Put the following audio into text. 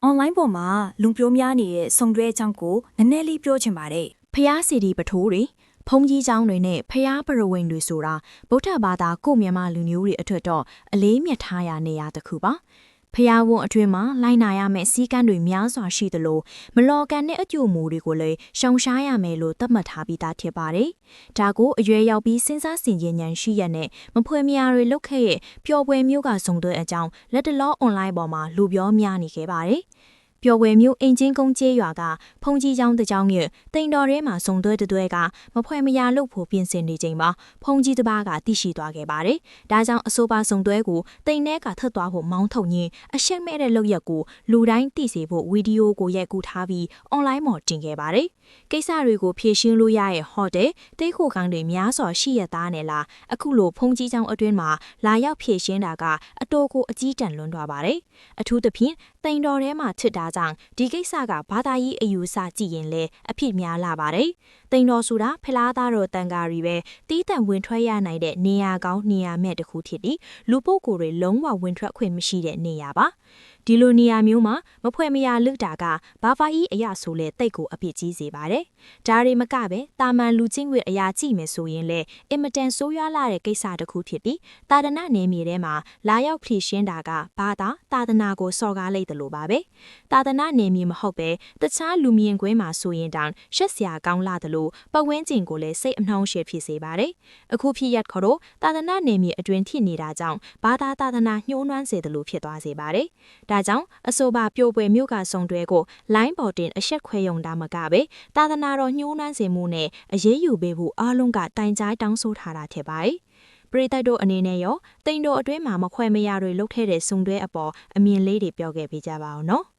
online ပေါ်မှာလူပြောများနေတဲ့စုံတွဲအကြောင်းကိုနည်းနည်းလေးပြောချင်ပါတယ် ဖျားစီဒီပထိုးတွေဖုံကြီးเจ้าတွေနဲ့ဖျားပရဝိန်တွေဆိုတာဗုဒ္ဓဘာသာကိုမြန်မာလူမျိုးတွေအတွက်တော့အလေးမြတ်ထားရနေရတခုပါဖျားဝုံအတွင်းမှာလိုက်နာရမယ့်စီကံတွေများစွာရှိသလိုမလော်ကန်တဲ့အကျိုးမူတွေကိုလည်းရှောင်ရှားရမယ်လို့သတ်မှတ်ထားပြီးသားဖြစ်ပါတယ်။ဒါကိုအရွယ်ရောက်ပြီးစဉ်းစားဆင်ခြင်ဉာဏ်ရှိရတဲ့မဖွယ်မယားတွေလုတ်ခဲ့ရဲ့ပျော်ပွဲမျိုးကစုံသွဲအကြောင်းလက်တလော online ပေါ်မှာလူပြောများနေခဲ့ပါတယ်။ပျော်ပွဲမျိုးအင်ချင်းကုန်းကျေးရွာကဖုန်ကြီးเจ้าတစ်เจ้าငယ်တိန်တော်ထဲမှာစုံသွဲတွဲကမဖွယ်မယားလုတ်ဖို့ပြင်ဆင်နေချိန်မှာဖုန်ကြီးတစ်ပါးကတိရှိသွားခဲ့ပါတယ်။ဒါကြောင့်အဆိုပါစုံသွဲကိုတိန်ထဲကထပ်သွားဖို့မောင်းထုတ်ရင်းအရှက်မဲ့တဲ့လုပ်ရက်ကိုလူတိုင်းသိစေဖို့ဗီဒီယိုကိုရိုက်ကူးထားပြီး online မှာတင်ခဲ့ပါတယ်။ကိစ္စတွေကိုဖြေရှင်းလို့ရရဲ့ဟော့တယ်တိတ်ခိုကောင်းတွေများစွာရှိရသားနဲ့လားအခုလိုဖုန်ကြီးเจ้าအတွင်းမှာလာရောက်ဖြေရှင်းတာကအတော်ကိုအကြီးတန်းလွန်းသွားပါတယ်။အထူးသဖြင့်တိန်တော်ထဲမှာချစ်တာကြောင့်ဒီကိစ္စကဘာသာရေးအယူအဆကြည့်ရင်လည်းအဖြစ်များလာပါတယ်။တိန်တော်ဆိုတာဖလားသားတော်တန်ကာရီပဲတီးတန့်ဝင်ထွက်ရနိုင်တဲ့နေရာကောင်းနေရာမဲ့တစ်ခုဖြစ်ပြီးလူပုဂ္ဂိုလ်တွေလုံးဝဝင်ထွက်ခွင့်မရှိတဲ့နေရာပါ။ဒီလိုနေရာမျိုးမှာမဖွဲ့မရလွတ်တာကဘာသာရေးအရာဆိုလဲတိတ်ကိုအဖြစ်ကြီးစေပါတယ်။ဒါတွေမကပဲတာမန်လူချင်းတွေအရာကြည့်မယ်ဆိုရင်လည်းအင်မတန်ဆိုးရွားလာတဲ့ကိစ္စတစ်ခုဖြစ်ပြီးတာဒနာနယ်မြေထဲမှာလာရောက်ဖြည့်ရှင်းတာကဘာသာတာဒနာကိုစော်ကားလိုက်တယ်လို့ပါပဲ။တာဒနာနယ်မြေမဟုတ်ပဲတခြားလူမြင်ကွင်းမှာဆိုရင်တောင်ရှက်စရာကောင်းလာတယ်လို့ပတ်ဝန်းကျင်ကိုလည်းစိတ်အနှောင့်အယှက်ဖြစ်စေပါတယ်။အခုဖြစ်ရခေါ်တော့တာဒနာနယ်မြေအတွင်းဖြစ်နေတာကြောင့်ဘာသာတာဒနာညှိုးနွမ်းစေတယ်လို့ဖြစ်သွားစေပါတယ်။ဒါကြောင့်အဆိုပါပြိုပွဲမြို့ကစုံတွဲကိုလိုင်းပေါ်တင်အဆက်ခွဲယုံတာမကပဲတာသနာတော်ညှိုးနှမ်းစေမှုနဲ့အရေးယူပေးဖို့အားလုံးကတိုင်ကြားတောင်းဆိုထားတာဖြစ်ပါတယ်။ပရိသတ်တို့အနေနဲ့ရောတိန်တော်အတွင်းမှာမခွဲမရတွေလုတ်ခဲ့တဲ့စုံတွဲအပေါ်အမြင်လေးတွေပြောခဲ့ပေးကြပါအောင်နော်။